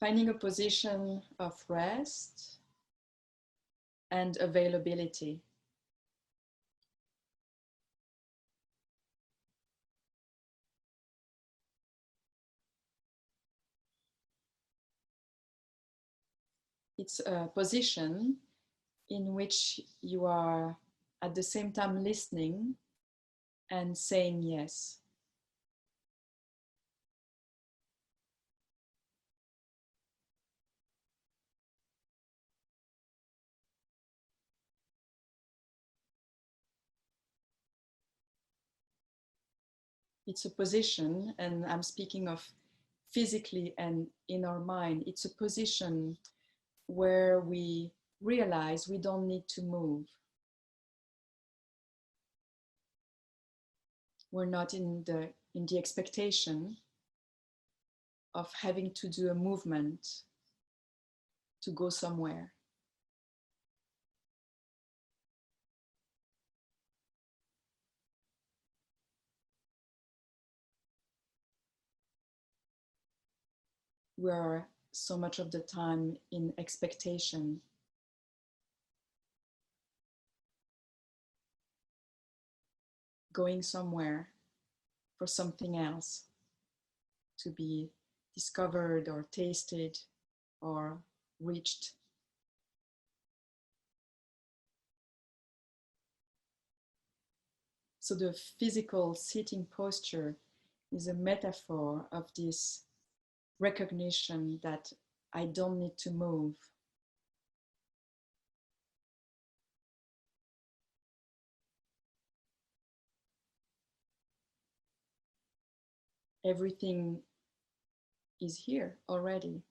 Finding a position of rest and availability. It's a position in which you are at the same time listening and saying yes. It's a position, and I'm speaking of physically and in our mind, it's a position where we realize we don't need to move. We're not in the expectation of having to do a movement to go somewhere. We're so much of the time in expectation. Going somewhere for something else to be discovered or tasted or reached. So the physical sitting posture is a metaphor of this recognition that I don't need to move. Everything is here already.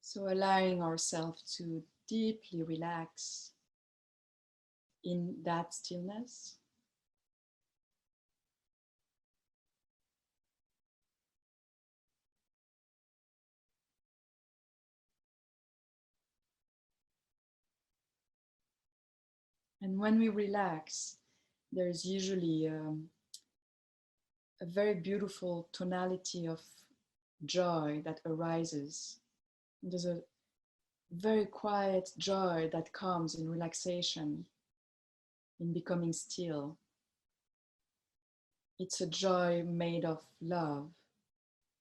So allowing ourselves to deeply relax in that stillness. And when we relax, there's usually a very beautiful tonality of joy that arises. There's a very quiet joy that comes in relaxation, in becoming still. It's a joy made of love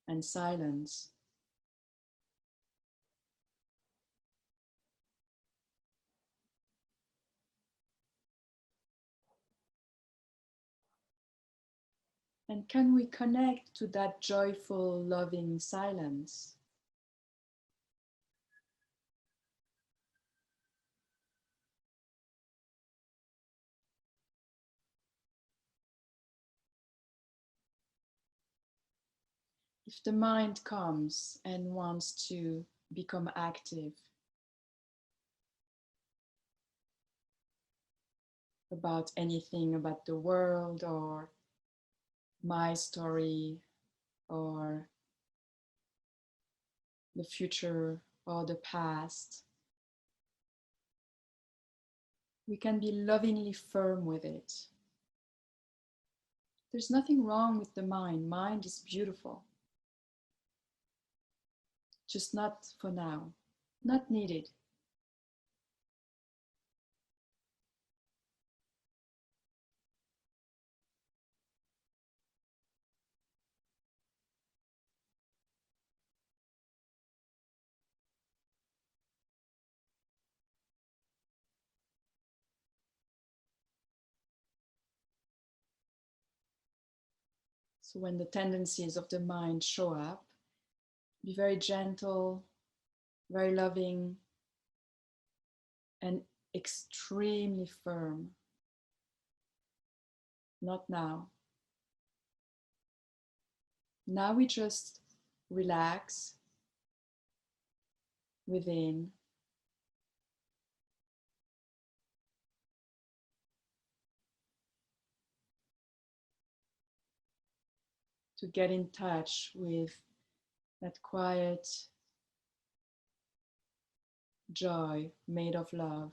and silence. And can we connect to that joyful, loving silence? If the mind comes and wants to become active about anything about the world or my story or the future or the past, we can be lovingly firm with it. There's nothing wrong with the mind. Mind is beautiful. Just not for now. Not needed. So when the tendencies of the mind show up, be very gentle, very loving, and extremely firm. Not now. Now we just relax within. To get in touch with that quiet, joy made of love.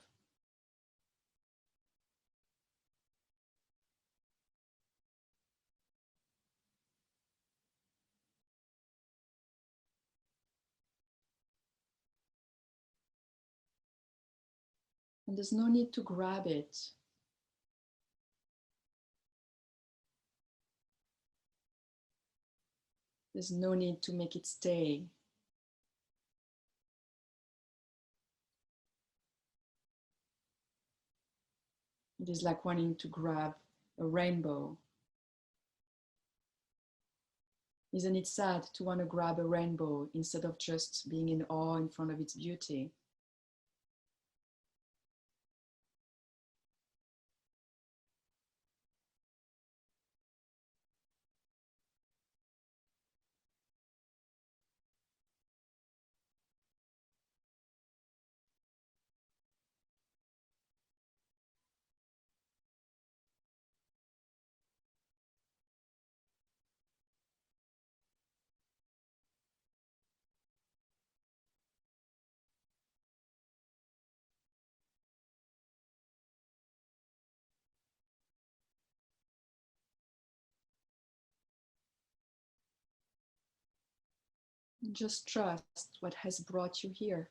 And there's no need to grab it. There's no need to make it stay. It is like wanting to grab a rainbow. Isn't it sad to want to grab a rainbow instead of just being in awe in front of its beauty? Just trust what has brought you here.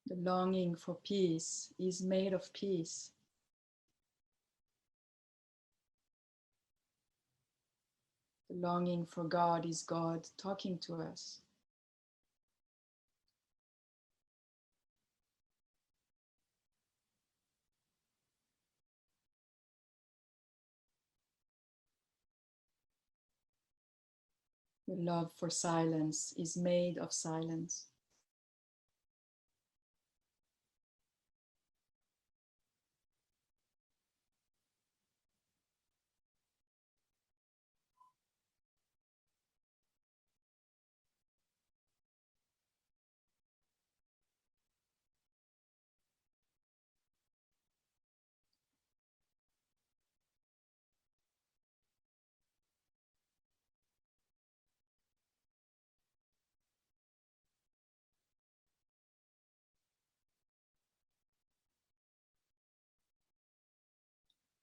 The longing for peace is made of peace. The longing for God is God talking to us. The love for silence is made of silence.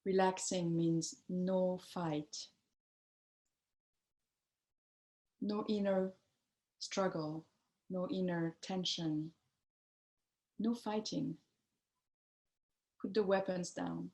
Relaxing means no fight, no inner struggle, no inner tension, no fighting. Put the weapons down.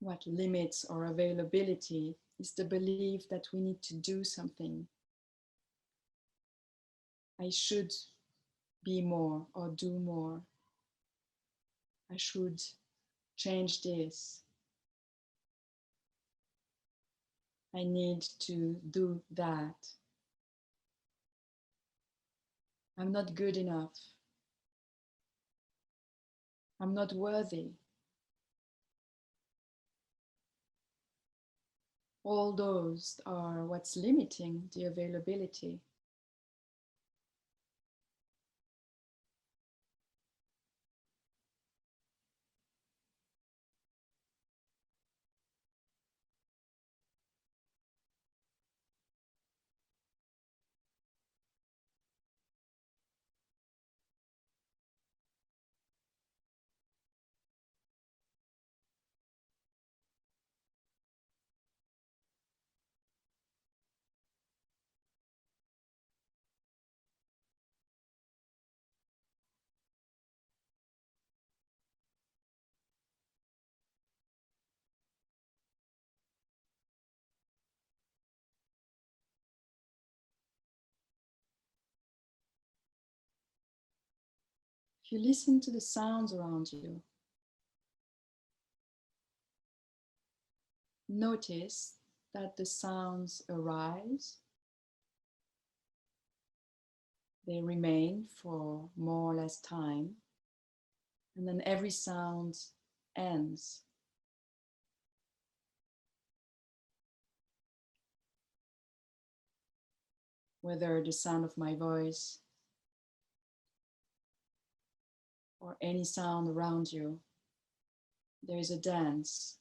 What limits our availability is the belief that we need to do something. I should be more or do more. I should change this. I need to do that. I'm not good enough. I'm not worthy. All those are what's limiting the availability. If you listen to the sounds around you, notice that the sounds arise, they remain for more or less time, and then every sound ends. Whether the sound of my voice or any sound around you, there is a dance.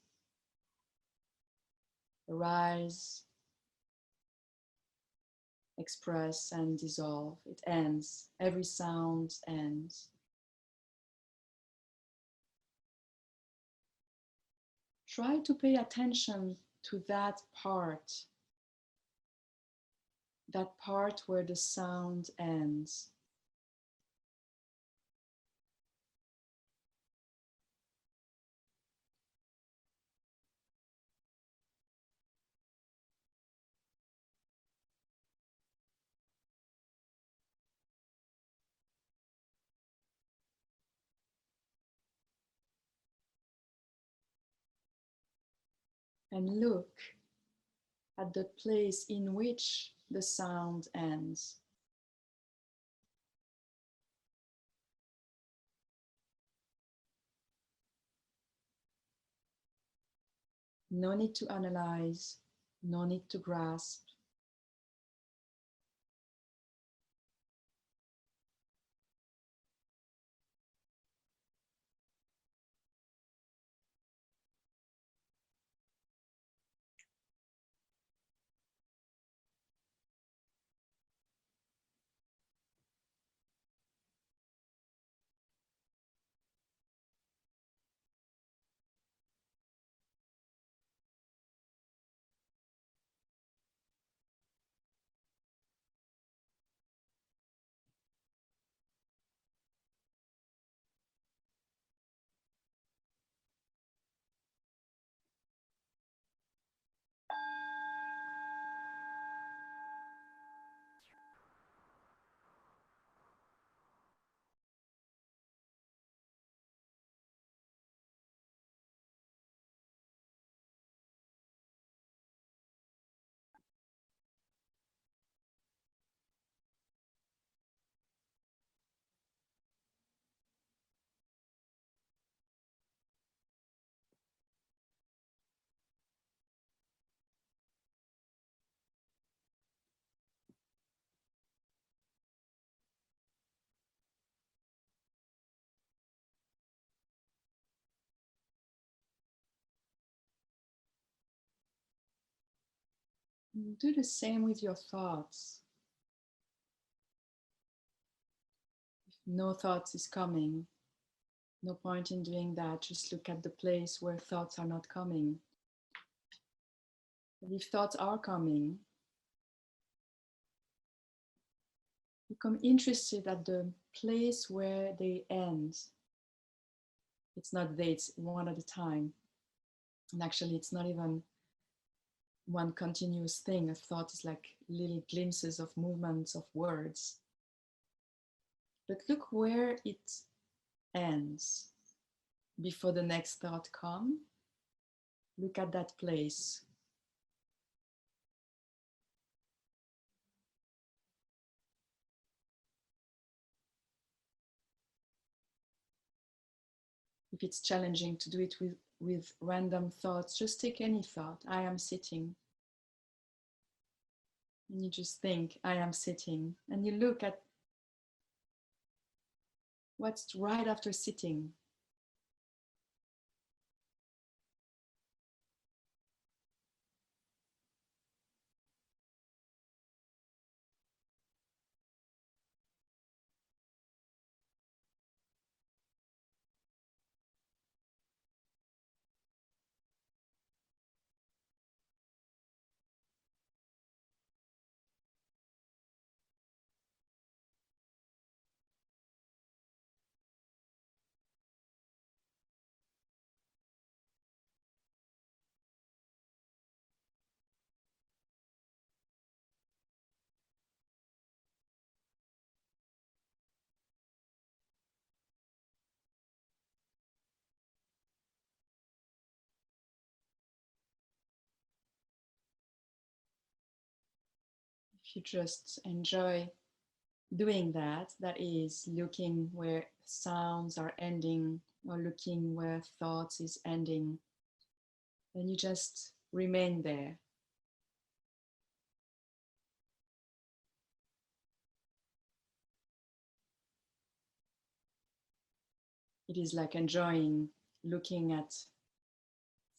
Arise, express, and dissolve. It ends. Every sound ends. Try to pay attention to that part where the sound ends. And look at the place in which the sound ends. No need to analyze, no need to grasp. Do the same with your thoughts. If no thoughts is coming, no point in doing that. Just look at the place where thoughts are not coming. But if thoughts are coming, become interested at the place where they end. It's not they, it's one at a time. And actually, it's not even one continuous thing. A thought is like little glimpses of movements of words. But look where it ends. Before the next thought comes, look at that place. If it's challenging to do it with random thoughts, just take any thought. I am sitting. And you just think, I am sitting. And you look at what's right after sitting. If you just enjoy doing that, that is looking where sounds are ending or looking where thoughts is ending, then you just remain there. It is like enjoying looking at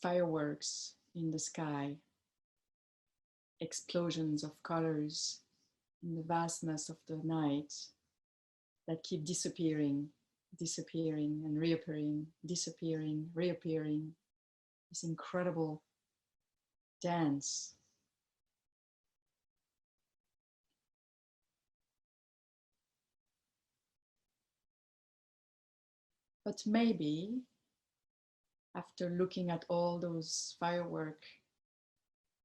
fireworks in the sky, explosions of colors in the vastness of the night that keep disappearing, disappearing and reappearing, disappearing, reappearing. This incredible dance. But maybe after looking at all those fireworks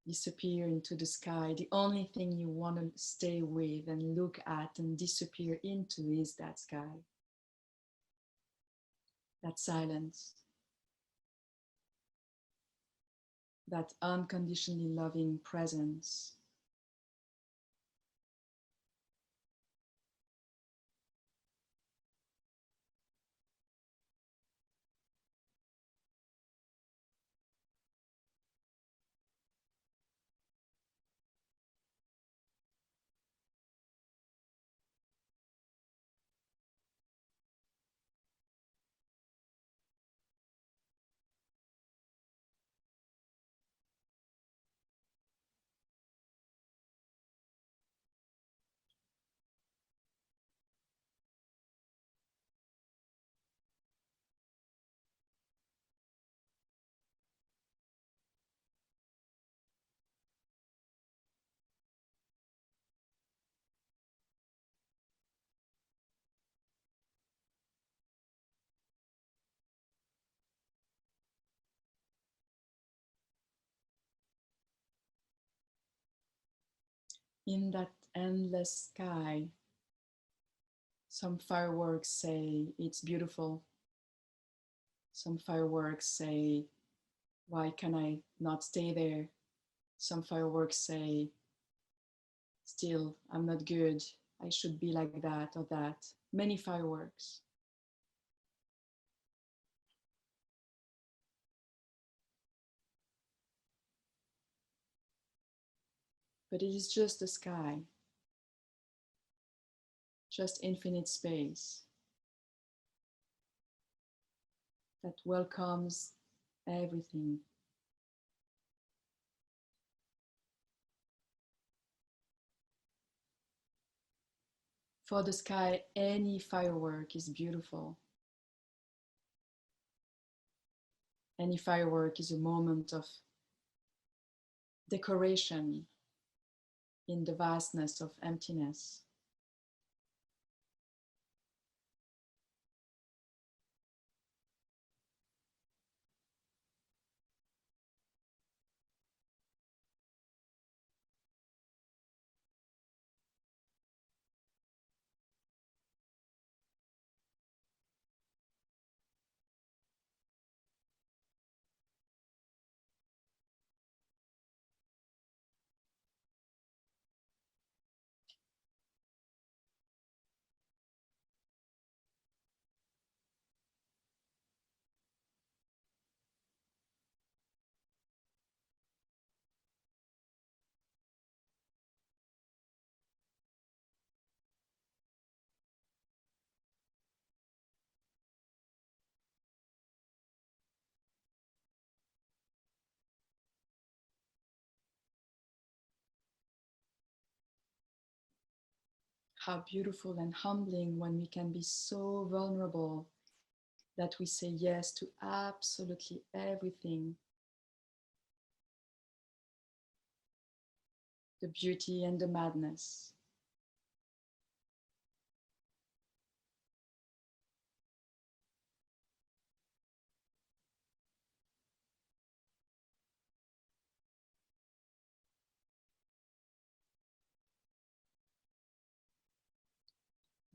disappear into the sky, the only thing you want to stay with and look at and disappear into is that sky, that silence, that unconditionally loving presence. In that endless sky, some fireworks say it's beautiful. Some fireworks say, why can I not stay there? Some fireworks say, still, I'm not good. I should be like that or that. Many fireworks. But it is just the sky, just infinite space that welcomes everything. For the sky, any firework is beautiful. Any firework is a moment of decoration in the vastness of emptiness. How beautiful and humbling when we can be so vulnerable that we say yes to absolutely everything. The beauty and the madness.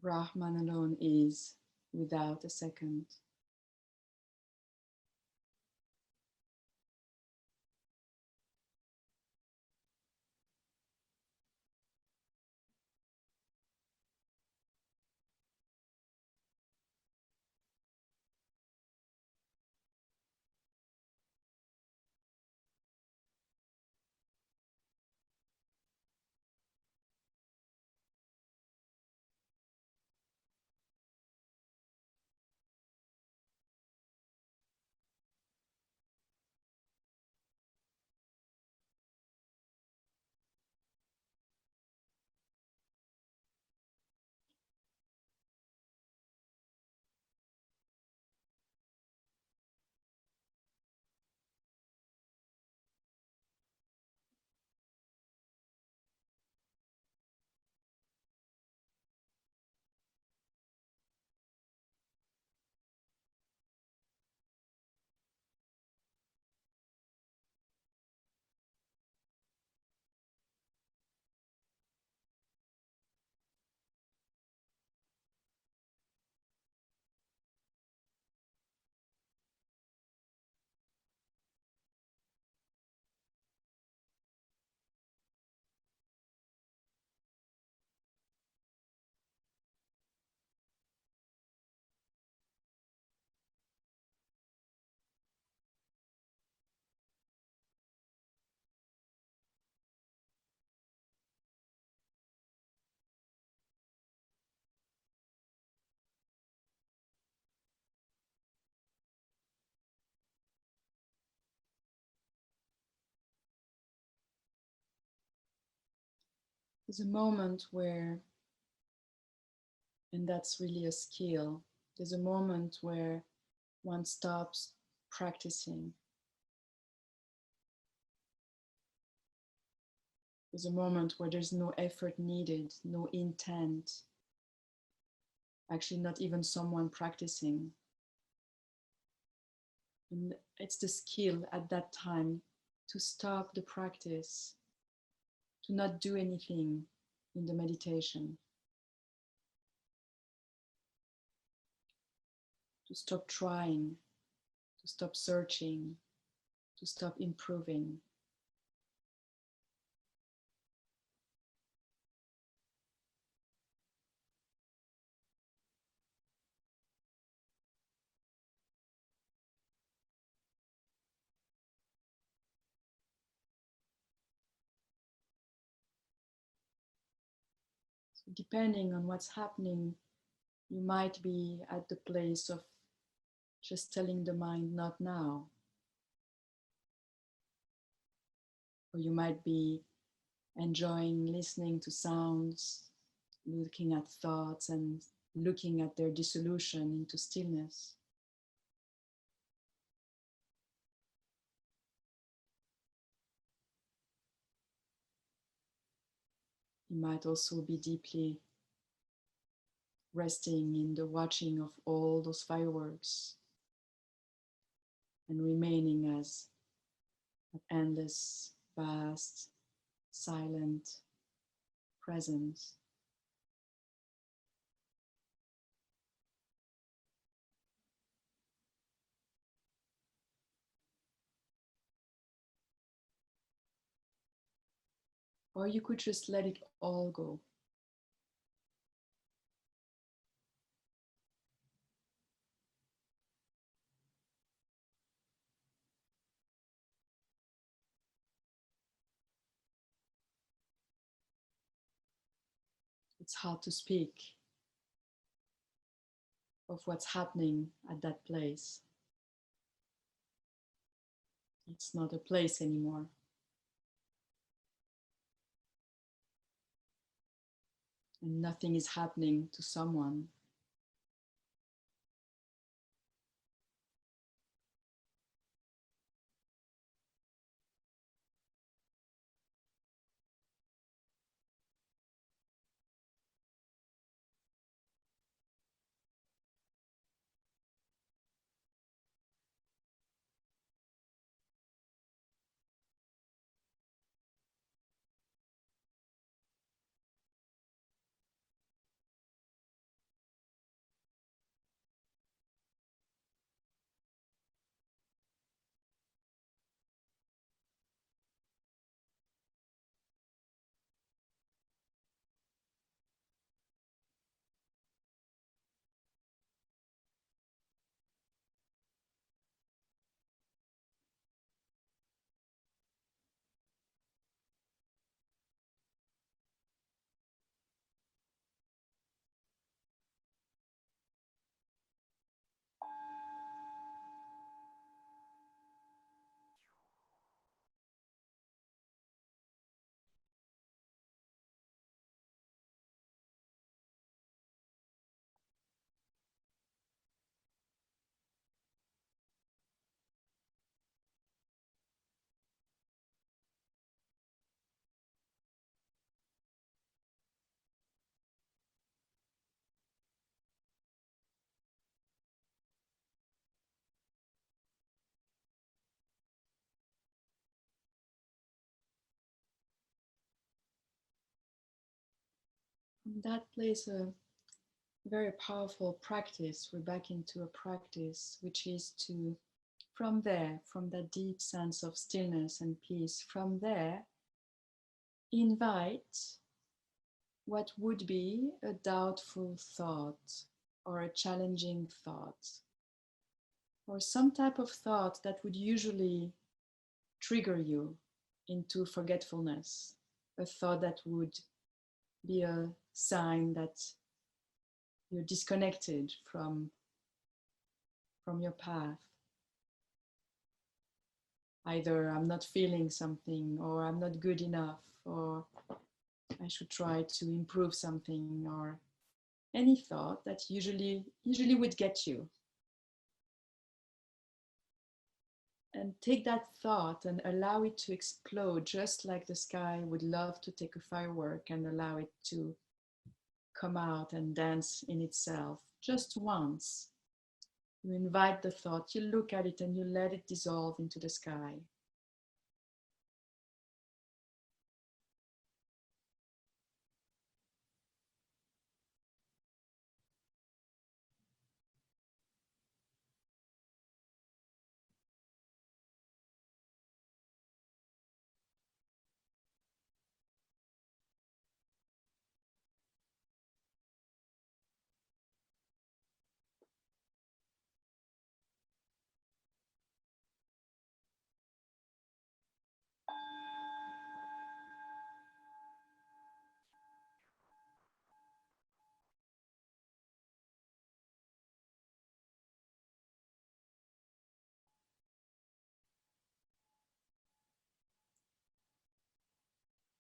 Brahman alone is without a second. There's a moment where, and that's really a skill, there's a moment where one stops practicing. There's a moment where there's no effort needed, no intent, actually not even someone practicing. And it's the skill at that time to stop the practice, to not do anything in the meditation, to stop trying, to stop searching, to stop improving. So depending on what's happening, you might be at the place of just telling the mind, not now. Or you might be enjoying listening to sounds, looking at thoughts and looking at their dissolution into stillness. You might also be deeply resting in the watching of all those fireworks and remaining as an endless, vast, silent presence. Or you could just let it all go. It's hard to speak of what's happening at that place. It's not a place anymore. And nothing is happening to someone. And that plays a very powerful practice. We're back into a practice, which is to, from there, from that deep sense of stillness and peace, from there, invite what would be a doubtful thought or a challenging thought or some type of thought that would usually trigger you into forgetfulness, a thought that would be a sign that you're disconnected from your path. Either I'm not feeling something, or I'm not good enough, or I should try to improve something, or any thought that usually would get you. And take that thought and allow it to explode, just like the sky would love to take a firework and allow it to come out and dance in itself just once. You invite the thought, you look at it, and you let it dissolve into the sky.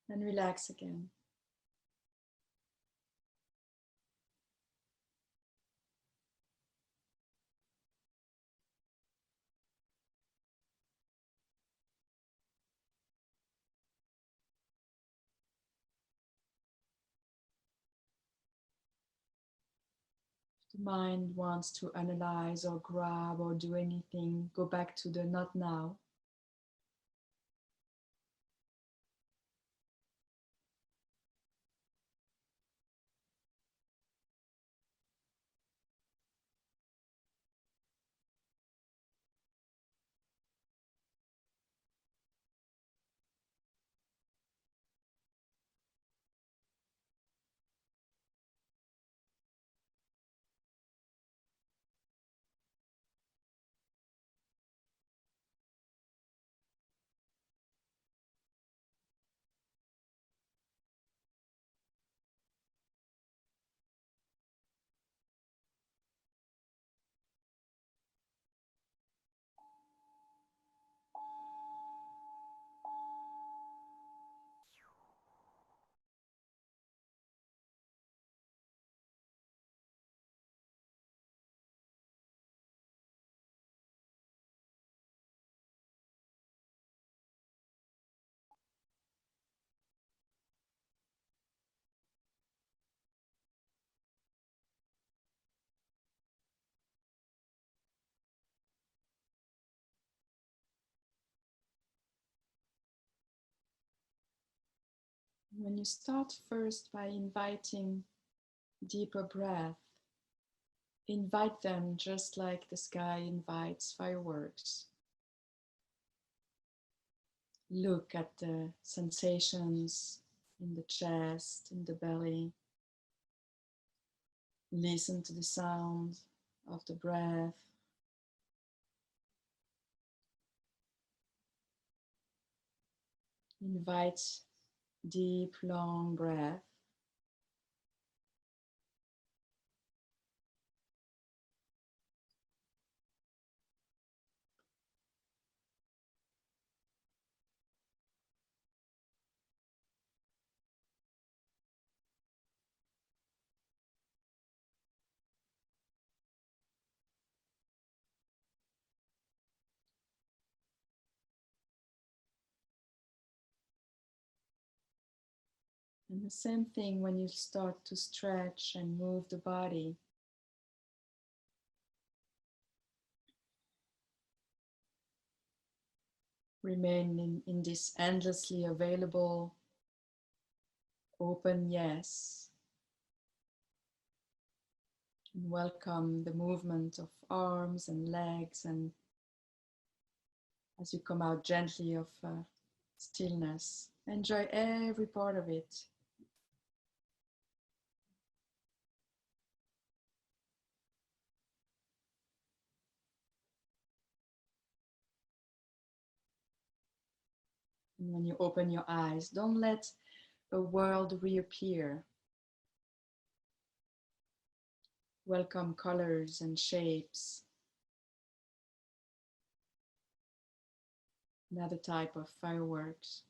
And relax again. If the mind wants to analyze or grab or do anything, go back to the not now. When you start first by inviting deeper breath, invite them just like the sky invites fireworks. Look at the sensations in the chest, in the belly. Listen to the sound of the breath. Invite deep, long breath. And the same thing when you start to stretch and move the body. Remain in this endlessly available, open yes. And welcome the movement of arms and legs, and as you come out gently of stillness, enjoy every part of it. And when you open your eyes, don't let a world reappear. Welcome colors and shapes. Another type of fireworks.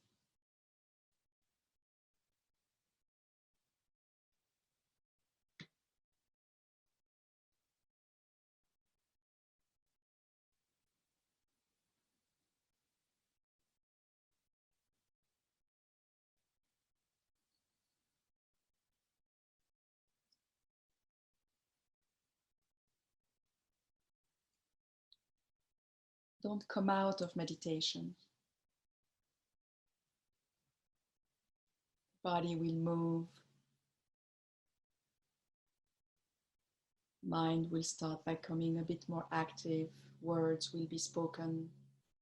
Don't come out of meditation. Body will move. Mind will start becoming a bit more active. Words will be spoken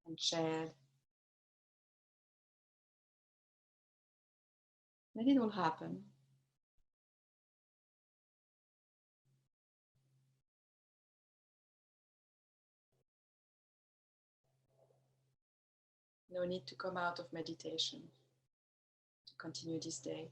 and shared. Let it all happen. No need to come out of meditation to continue this day.